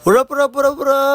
Urap!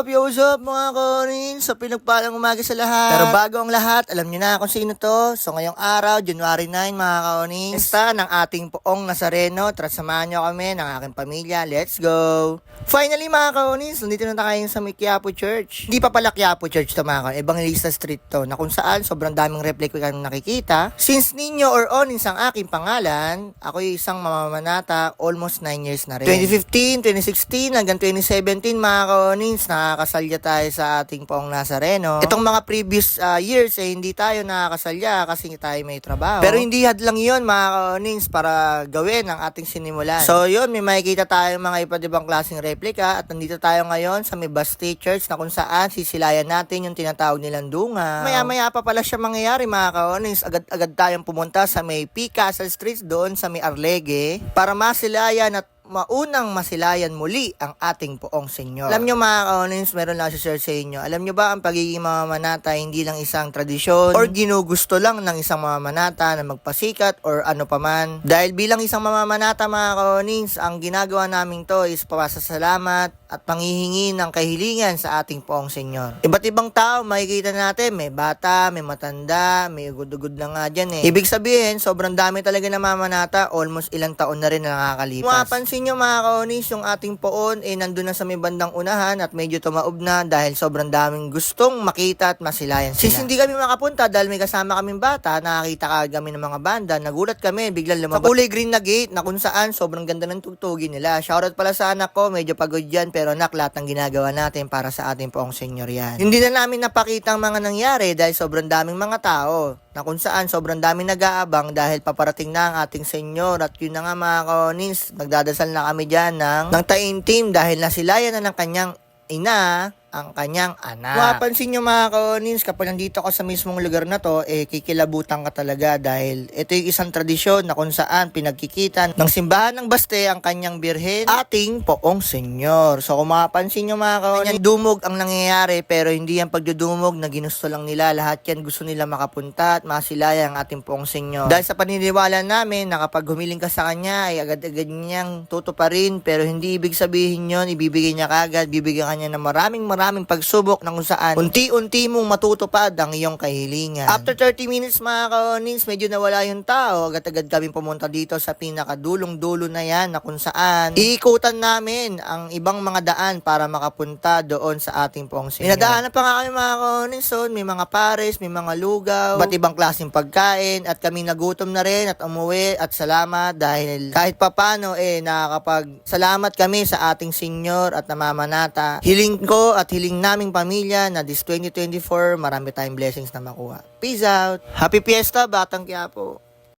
Yo, what's up mga konin? Sa pinagpalang umaga sa lahat. Pero bago ang lahat, alam niyo na kung sino to. So ngayong araw, January 9 mga konin. Esta ng ating poong Nazareno. Tara samahan niyo kami ng aking pamilya. Let's go! Finally mga konin, nandito na tayo sa may Quiapo Church. Hindi pa pala Quiapo Church to mga konin. Evangelista Street to. Na kung saan sobrang daming replika kang nakikita. Since Nino or Onins ang aking pangalan, ako isang mamamanata almost 9 years na rin. 2015, 2016 hanggang 2017 mga kaonins, nakakasalya tayo sa ating poong Nazareno. Itong mga previous years hindi tayo nakakasalya kasi tayo may trabaho. Pero hindi hadlang yun mga kaonins para gawin ang ating sinimulan. So yun, may makikita tayo mga iba't ibang klaseng replika at nandito tayo ngayon sa may Basti Church na kung saan sisilayan natin yung tinatawag nilang dunga. Maya-maya pa pala siya mangyayari mga kaonins. Agad-agad tayong pumunta sa may P. Castle Street doon sa may Arlegue para masilayan at maunang masilayan muli ang ating poong Senyor. Alam nyo mga kaonins, meron lang share sa inyo. Alam nyo ba ang pagiging mamamanata hindi lang isang tradisyon or ginugusto lang ng isang mamamanata na magpasikat or ano paman. Dahil bilang isang mamamanata mga kaonins, ang ginagawa namin to is papasasalamat at panghihingi ng kahilingan sa ating poong Senyor. Iba't ibang tao makikita natin, may bata, may matanda, may ugod-ugod na nga dyan eh. Ibig sabihin, sobrang dami talaga na mamamanata, almost ilang taon na rin na nakakalipas. Mapansin nyo mga kaonis, yung ating poon nandun na sa may bandang unahan at medyo tumaob na dahil sobrang daming gustong makita at masilayan sila. Since hindi kami makapunta dahil may kasama kaming bata, nakakita kami ng mga banda, nagulat kami, biglang lumabas sa kulay green na gate na kung saan sobrang ganda ng tugtugin nila. Shoutout pala sa anak ko, medyo pagod yan, pero anak, lahat ng ginagawa natin para sa ating poong Senyor yan. Hindi na namin napakita ang mga nangyari dahil sobrang daming mga tao na kung saan sobrang daming nag-aabang dahil paparating na ang ating Senyor. At yun na nga mga kaonis, nagdadasal na kami dyan ng taimtim dahil nasilayan na ng kanyang ina ang kanyang anak. Mapansin nyo mga kaonins, kapag nandito ka sa mismong lugar na to, kikilabutan ka talaga dahil ito yung isang tradisyon na kung saan pinagkikitan ng simbahan ng Baste ang kanyang birhen, ating poong Senyor. So kung mapansin nyo mga kaonins, dumog ang nangyayari pero hindi yan pagdudumog na ginusto lang nila. Lahat yan gusto nila makapunta at masilaya ang ating poong Senyor. Dahil sa paniniwala namin na kapag humiling ka sa kanya ay agad-agad niyang tutuparin, pero hindi ibig sabihin yon ibibigay niya kagad, bibigyan kanya ng maraming pagsubok na kung saan unti-unti mong matutupad ang iyong kahilingan. After 30 minutes mga kaonins, medyo nawala yung tao. Agad-agad kami pumunta dito sa pinakadulong-dulo na yan na kung saan iikutan namin ang ibang mga daan para makapunta doon sa ating poong Senyor. Inadaanan pa nga kami mga kaonins, so may mga pares, may mga lugaw, ba't ibang klaseng pagkain at kami nagutom na rin at umuwi at salamat dahil kahit papano nakakapag-salamat kami sa ating Senyor at namamanata. Hiling ko at hiling naming pamilya na this 2024, marami tayong blessings na makuha. Peace out! Happy Fiesta, Batang Quiapo!